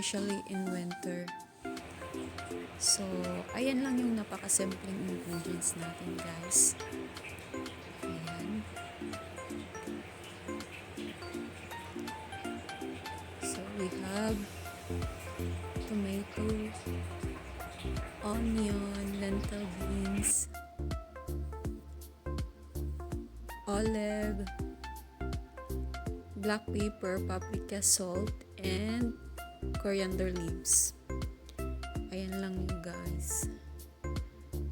especially in winter. So, ayan lang yung napakasimpleng ingredients natin, guys. Ayan. So, we have tomatoes, onion, lentil beans, olive, black pepper, paprika, salt, and coriander leaves. Ayan lang yun, guys.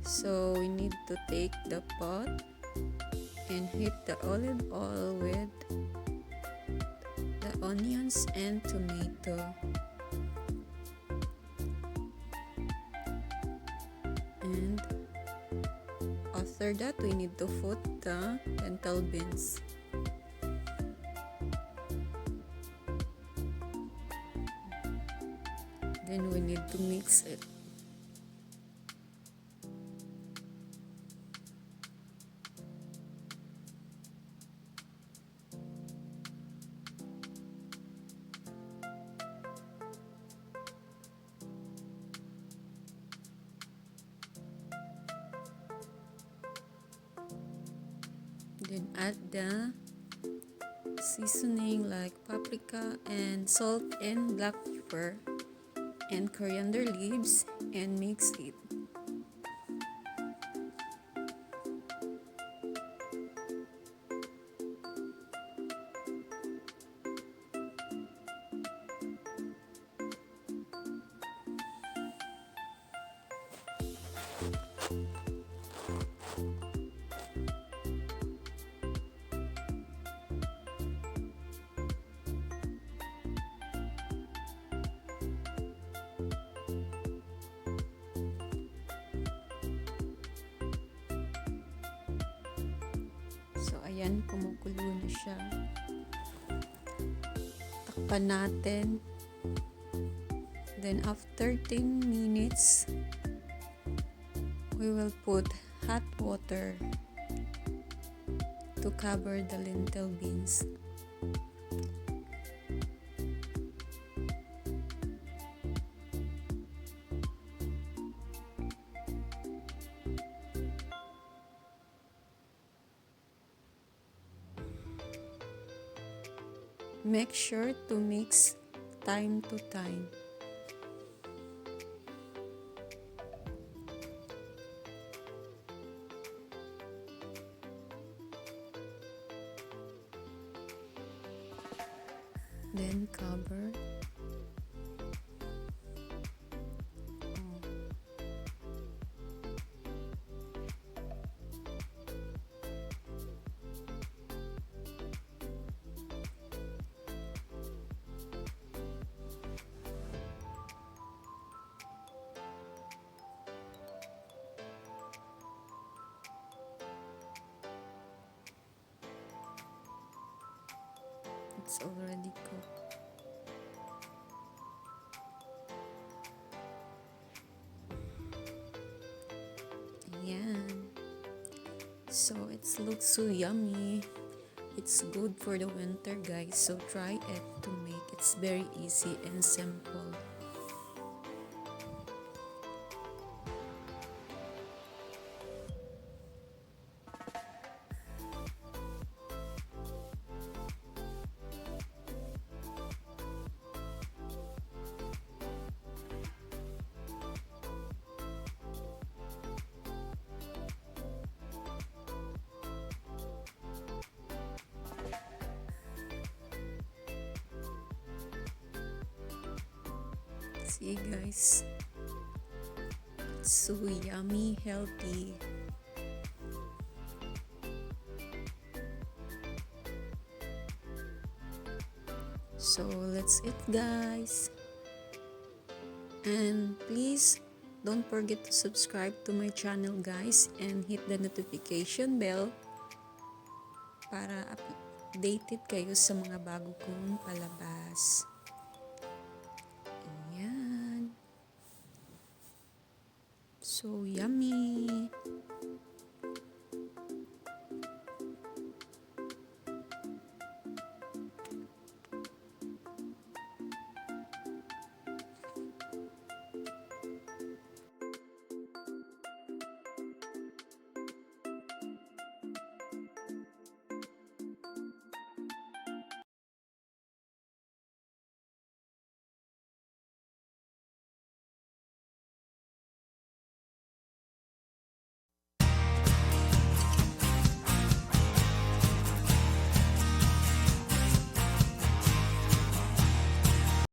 So, we need to take the pot and heat the olive oil with the onions and tomato. And after that, we need to put the lentil beans. Then we need to mix it. Then add the seasoning like paprika and salt and black pepper and coriander leaves and mix it. So, ayan, kumukulo na siya. Takpan natin. Then, after 10 minutes, we will put hot water to cover the lentil beans. Make sure to mix time to time. Then cover. It's already cooked. Ayan. So, it looks so yummy. It's good for the winter, guys. So, try it to make. It's very easy and simple. See, guys, it's so yummy, healthy. So let's eat, guys, and please don't forget to subscribe to my channel, guys, and hit the notification bell para updated kayo sa mga bago kong palabas. So yummy!